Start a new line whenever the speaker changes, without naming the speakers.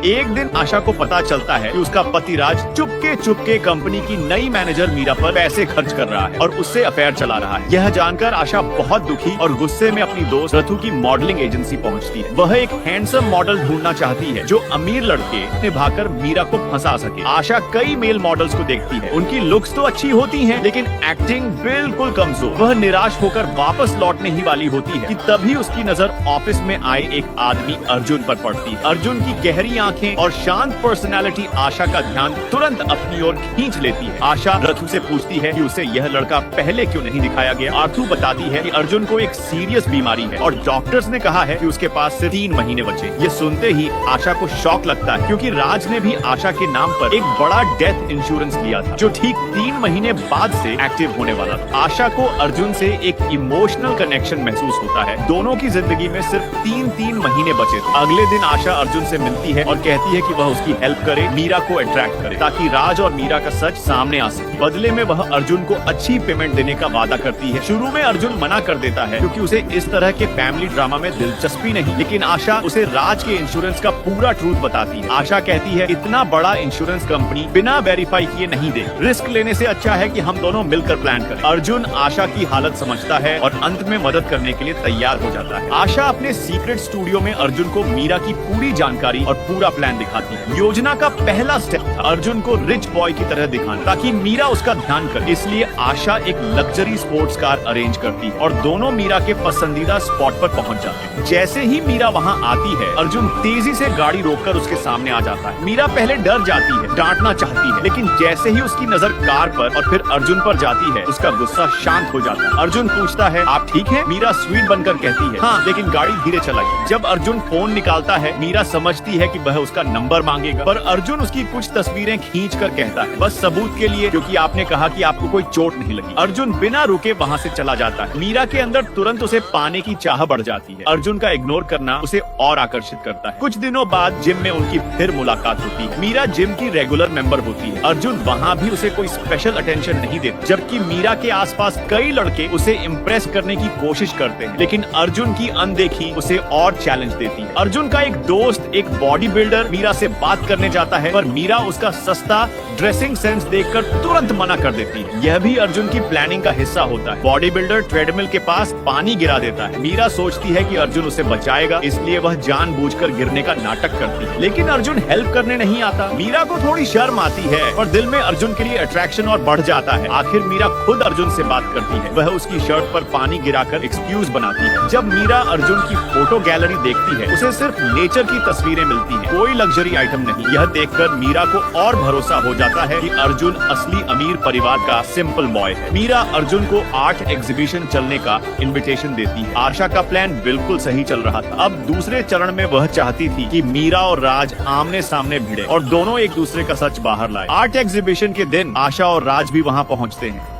एक दिन आशा को पता चलता है कि उसका पति राज चुपके कंपनी की नई मैनेजर मीरा पर पैसे खर्च कर रहा है और उससे अफेयर चला रहा है। यह जानकर आशा बहुत दुखी और गुस्से में अपनी दोस्त रथु की मॉडलिंग एजेंसी पहुंचती है। वह एक हैंडसम मॉडल ढूंढना चाहती है जो अमीर लड़के निभाकर मीरा को फंसा सके। आशा कई मेल मॉडल्स को देखती है, उनकी लुक्स तो अच्छी होती हैं, लेकिन एक्टिंग बिल्कुल कमजोर। वह निराश होकर वापस लौटने ही वाली होती है कि तभी उसकी नजर ऑफिस में आए एक आदमी अर्जुन पर पड़ती है। अर्जुन की गहरी आंखें और शांत पर्सनालिटी आशा का ध्यान तुरंत अपनी ओर खींच लेती है। आशा रथु से पूछती है कि उसे यह लड़का पहले क्यों नहीं दिखाया गया। रथु बताती है कि अर्जुन को एक सीरियस बीमारी है और डॉक्टर्स ने कहा है कि उसके पास सिर्फ 3 महीने बचे। ये सुनते ही आशा को शॉक लगता है, क्योंकि राज ने भी आशा के नाम पर एक बड़ा डेथ इंश्योरेंस लिया था जो ठीक 3 महीने बाद से एक्टिव होने वाला था। आशा को अर्जुन से एक इमोशनल कनेक्शन महसूस होता है। दोनों की जिंदगी में सिर्फ 3 महीने बचे थे। अगले दिन आशा अर्जुन से मिलती है और कहती है कि वह उसकी हेल्प करे, मीरा को अट्रैक्ट करे, ताकि राज और मीरा का सच सामने आ सके। बदले में वह अर्जुन को अच्छी पेमेंट देने का वादा करती है। शुरू में अर्जुन मना कर देता है क्योंकि उसे इस तरह के फैमिली ड्रामा में दिलचस्पी नहीं, लेकिन आशा उसे राज के इंश्योरेंस का पूरा ट्रूथ बताती है। आशा कहती है इतना बड़ा इंश्योरेंस कंपनी बिना वेरीफाई किए नहीं दे, रिस्क लेने से अच्छा है कि हम दोनों मिलकर प्लान करें। अर्जुन आशा की हालत समझता है और अंत में मदद करने के लिए तैयार हो जाता है। आशा अपने सीक्रेट स्टूडियो में अर्जुन को मीरा की पूरी जानकारी और पूरा प्लान दिखाती है। योजना का पहला स्टेप था अर्जुन को रिच बॉय की तरह दिखाना, ताकि मीरा उसका ध्यान करे। इसलिए आशा एक लग्जरी स्पोर्ट्स कार अरेंज करती है और दोनों मीरा के पसंदीदा स्पॉट पर पहुंच जाते हैं। जैसे ही मीरा वहां आती है, अर्जुन तेजी से गाड़ी रोककर उसके सामने आ जाता है। मीरा पहले डर जाती है, डांटना चाहती है, लेकिन जैसे ही उसकी नजर कार पर और फिर अर्जुन पर जाती है, उसका गुस्सा शांत हो जाता है। अर्जुन पूछता है आप ठीक हैं? मीरा स्वीट बनकर कहती है हाँ, लेकिन गाड़ी धीरे चलाइए। जब अर्जुन फोन निकालता है, मीरा समझती है कि वह उसका नंबर मांगेगा, पर अर्जुन उसकी कुछ तस्वीरें खींचकर कहता है बस सबूत के लिए, क्योंकि आपने कहा कि आपको कोई चोट नहीं लगी। अर्जुन बिना रुके वहाँ से चला जाता है। मीरा के अंदर तुरंत उसे पाने की चाह बढ़ जाती है। अर्जुन का इग्नोर करना उसे और आकर्षित करता है। कुछ दिनों बाद जिम में उनकी फिर मुलाकात होती है। मीरा जिम की रेगुलर मेंबर होती है। अर्जुन वहाँ भी उसे कोई स्पेशल अटेंशन नहीं देता, जबकि मीरा के आसपास कई लड़के उसे इम्प्रेस करने की कोशिश करते हैं, लेकिन अर्जुन की अनदेखी उसे और चैलेंज देती है। अर्जुन का एक दोस्त, एक बॉडी बिल्डर, मीरा से बात करने जाता है, पर मीरा उसका सस्ता ड्रेसिंग सेंस देखकर तुरंत मना कर देती है। यह भी अर्जुन की प्लानिंग का हिस्सा होता है। बॉडी बिल्डर ट्रेडमिल के पास पानी गिरा देता है। मीरा सोचती है कि अर्जुन उसे बचाएगा, इसलिए वह जानबूझकर गिरने का नाटक करती है, लेकिन अर्जुन हेल्प करने नहीं आता। मीरा को थोड़ी शर्म आती है, पर दिल में अर्जुन के लिए अट्रैक्शन और बढ़ जाता है। आखिर मीरा खुद अर्जुन से बात करती है। वह उसकी शर्ट पर पानी गिराकर एक्सक्यूज बनाती है। जब मीरा अर्जुन की फोटो गैलरी देखती है, उसे सिर्फ नेचर की तस्वीरें मिलती हैं, कोई लग्जरी आइटम नहीं। यह देखकर मीरा को और भरोसा हो जाता है कि अर्जुन असली अमीर परिवार का सिंपल बॉय है। मीरा अर्जुन को आर्ट एग्जीबिशन चलने का इनविटेशन देती है। आशा का प्लान बिल्कुल सही चल रहा था। अब दूसरे चरण में वह चाहती थी कि मीरा और राज आमने सामने भिड़े और दोनों एक दूसरे का सच बाहर लाए। आर्ट एग्जीबिशन के दिन आशा और राज भी वहाँ पहुँचते हैं।